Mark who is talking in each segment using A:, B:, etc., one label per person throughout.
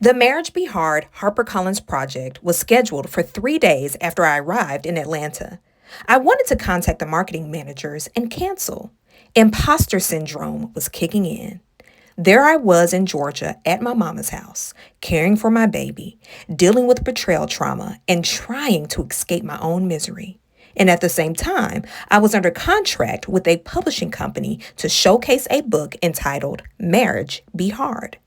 A: The Marriage Be Hard HarperCollins project was scheduled for 3 days after I arrived in Atlanta. I wanted to contact the marketing managers and cancel. Imposter syndrome was kicking in. There I was in Georgia at my mama's house, caring for my baby, dealing with betrayal trauma, and trying to escape my own misery. And at the same time, I was under contract with a publishing company to showcase a book entitled Marriage Be Hard.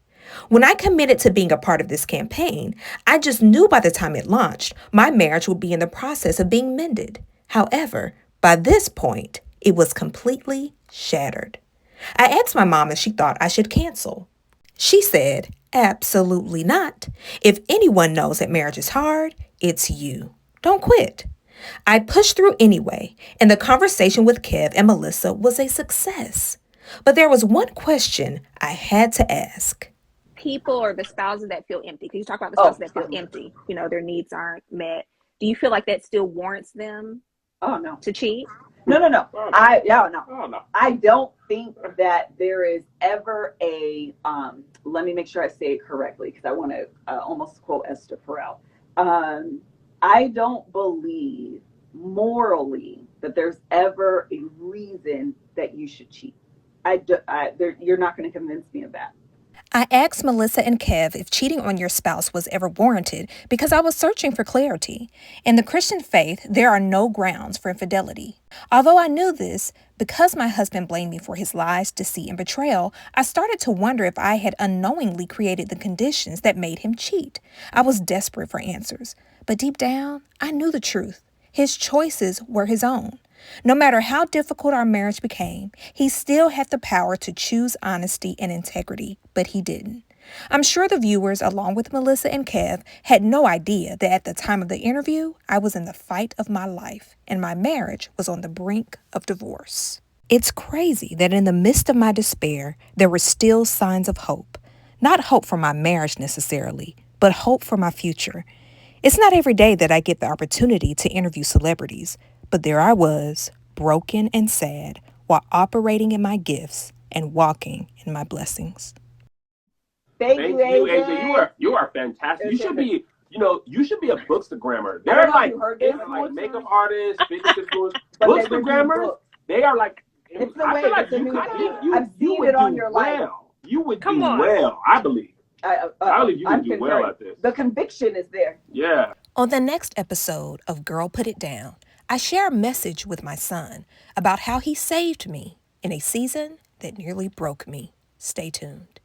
A: When I committed to being a part of this campaign, I just knew by the time it launched, my marriage would be in the process of being mended. However, by this point, it was completely shattered. I asked my mom if she thought I should cancel. She said, absolutely not. If anyone knows that marriage is hard, it's you. Don't quit. I pushed through anyway, and the conversation with Kev and Melissa was a success. But there was one question I had to ask.
B: People or the spouses that feel empty, because you talk about the spouses that feel empty, their needs aren't met. Do you feel like that still warrants them
C: no.
B: to cheat?
C: No.
D: No.
C: No. I don't think that there is ever a, let me make sure I say it correctly because I want to almost quote Esther Perel. I don't believe morally that there's ever a reason that you should cheat. You're not going to convince me of that.
A: I asked Melissa and Kev if cheating on your spouse was ever warranted because I was searching for clarity. In the Christian faith, there are no grounds for infidelity. Although I knew this, because my husband blamed me for his lies, deceit, and betrayal, I started to wonder if I had unknowingly created the conditions that made him cheat. I was desperate for answers, but deep down, I knew the truth. His choices were his own. No matter how difficult our marriage became, he still had the power to choose honesty and integrity, but he didn't. I'm sure the viewers, along with Melissa and Kev, had no idea that at the time of the interview, I was in the fight of my life, and my marriage was on the brink of divorce. It's crazy that in the midst of my despair, there were still signs of hope. Not hope for my marriage necessarily, but hope for my future. It's not every day that I get the opportunity to interview celebrities, but there I was, broken and sad, while operating in my gifts and walking in my blessings.
D: Thank you, AJ. You are fantastic. You should be, you should be a bookstagrammer. They're like makeup artists, fitness influencers, bookstagrammers. They are like.
C: It's the way. It's a new thing. I've seen it on your life.
D: You would do well, I believe. I believe you would do well at this.
C: The conviction is there.
D: Yeah.
A: On the next episode of Girl Put It Down, I share a message with my son about how he saved me in a season that nearly broke me. Stay tuned.